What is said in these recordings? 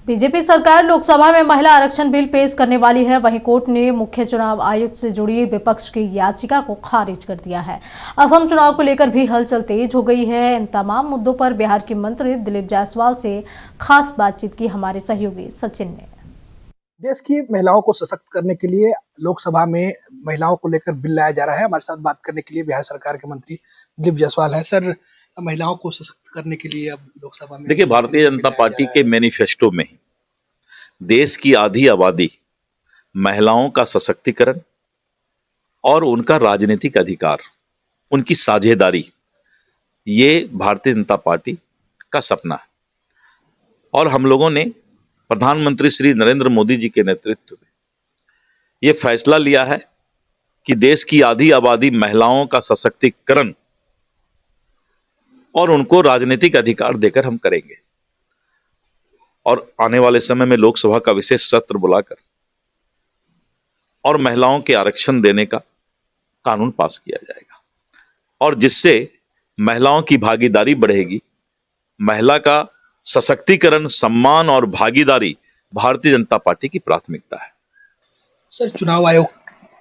BJP सरकार लोकसभा में महिला आरक्षण बिल पेश करने वाली है। वहीं कोर्ट ने मुख्य चुनाव आयुक्त से जुड़ी विपक्ष की याचिका को खारिज कर दिया है। असम चुनाव को लेकर भी हलचल तेज हो गई है। इन तमाम मुद्दों पर बिहार के मंत्री दिलीप जायसवाल से खास बातचीत की हमारे सहयोगी सचिन ने। देश की महिलाओं को सशक्त करने के लिए लोकसभा में महिलाओं को लेकर बिल लाया जा रहा है। हमारे साथ बात करने के लिए बिहार सरकार के मंत्री दिलीप जायसवाल है। सर, महिलाओं को सशक्त करने के लिए अब लोकसभा में देखिए, भारतीय जनता पार्टी के मैनिफेस्टो में ही देश की आधी आबादी महिलाओं का सशक्तिकरण और उनका राजनीतिक अधिकार, उनकी साझेदारी, ये भारतीय जनता पार्टी का सपना है। और हम लोगों ने प्रधानमंत्री श्री नरेंद्र मोदी जी के नेतृत्व में ये फैसला लिया है कि देश की आधी आबादी महिलाओं का सशक्तिकरण और उनको राजनीतिक अधिकार देकर हम करेंगे। और आने वाले समय में लोकसभा का विशेष सत्र बुलाकर और महिलाओं के आरक्षण देने का कानून पास किया जाएगा, और जिससे महिलाओं की भागीदारी बढ़ेगी। महिला का सशक्तिकरण, सम्मान और भागीदारी भारतीय जनता पार्टी की प्राथमिकता है। सर, चुनाव आयोग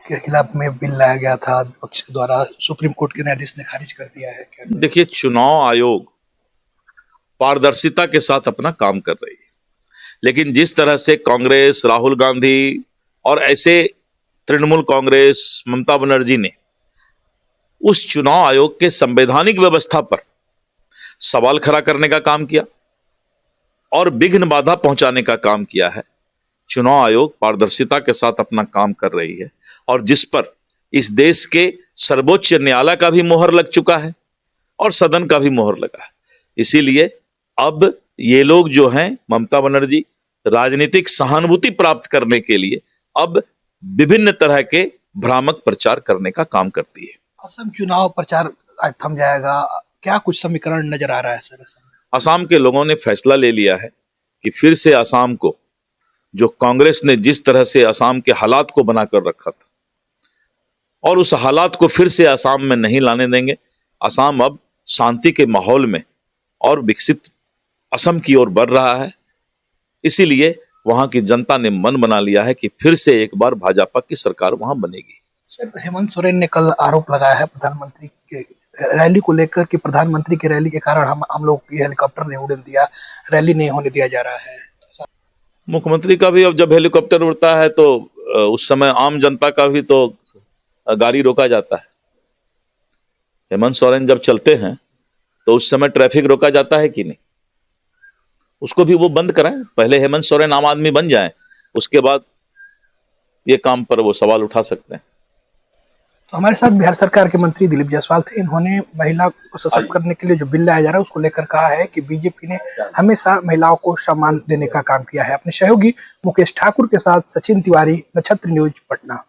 के खिलाफ में बिल लाया गया था विपक्ष द्वारा, सुप्रीम कोर्ट के न्यायाधीश ने खारिज कर दिया है। क्या देखिए, चुनाव आयोग पारदर्शिता के साथ अपना काम कर रही है, लेकिन जिस तरह से कांग्रेस, राहुल गांधी और ऐसे तृणमूल कांग्रेस, ममता बनर्जी ने उस चुनाव आयोग के संवैधानिक व्यवस्था पर सवाल खड़ा करने का काम किया और विघ्न बाधा पहुंचाने का काम किया है। चुनाव आयोग पारदर्शिता के साथ अपना काम कर रही है, और जिस पर इस देश के सर्वोच्च न्यायालय का भी मोहर लग चुका है और सदन का भी मोहर लगा है। इसीलिए अब ये लोग जो हैं, ममता बनर्जी, राजनीतिक सहानुभूति प्राप्त करने के लिए अब विभिन्न तरह के भ्रामक प्रचार करने का काम करती है। असम चुनाव प्रचार आज थम जाएगा, क्या कुछ समीकरण नजर आ रहा है सर? असम के लोगों ने फैसला ले लिया है कि फिर से असम को, जो कांग्रेस ने जिस तरह से असम के हालात को बनाकर रखा था, और उस हालात को फिर से असम में नहीं लाने देंगे। असम अब शांति के माहौल में और विकसित असम की ओर बढ़ रहा है। इसीलिए वहां की जनता ने मन बना लिया है कि फिर से एक बार भाजपा की सरकार वहां बनेगी। सर, हेमंत सोरेन ने कल आरोप लगाया है प्रधानमंत्री के रैली को लेकर कि प्रधानमंत्री की रैली के कारण हम लोग की हेलीकॉप्टर ने उड़न दिया, रैली नहीं होने दिया जा रहा है। मुख्यमंत्री का भी अब जब हेलीकॉप्टर उड़ता है तो उस समय आम जनता का भी तो गाड़ी रोका जाता है। हेमंत सोरेन जब चलते हैं तो उस समय ट्रैफिक रोका जाता है कि नहीं? उसको भी वो बंद कराएं। पहले हेमंत सोरेन आम आदमी बन जाएं, उसके बाद ये काम पर वो सवाल उठा सकते हैं। तो हमारे साथ बिहार सरकार के मंत्री दिलीप जायसवाल थे। इन्होंने महिला को सशक्त करने के लिए जो बिल लाया जा रहा है उसको लेकर कहा है कि बीजेपी ने हमेशा महिलाओं को सम्मान देने का काम किया है। अपने सहयोगी मुकेश ठाकुर के साथ सचिन तिवारी, नक्षत्र न्यूज, पटना।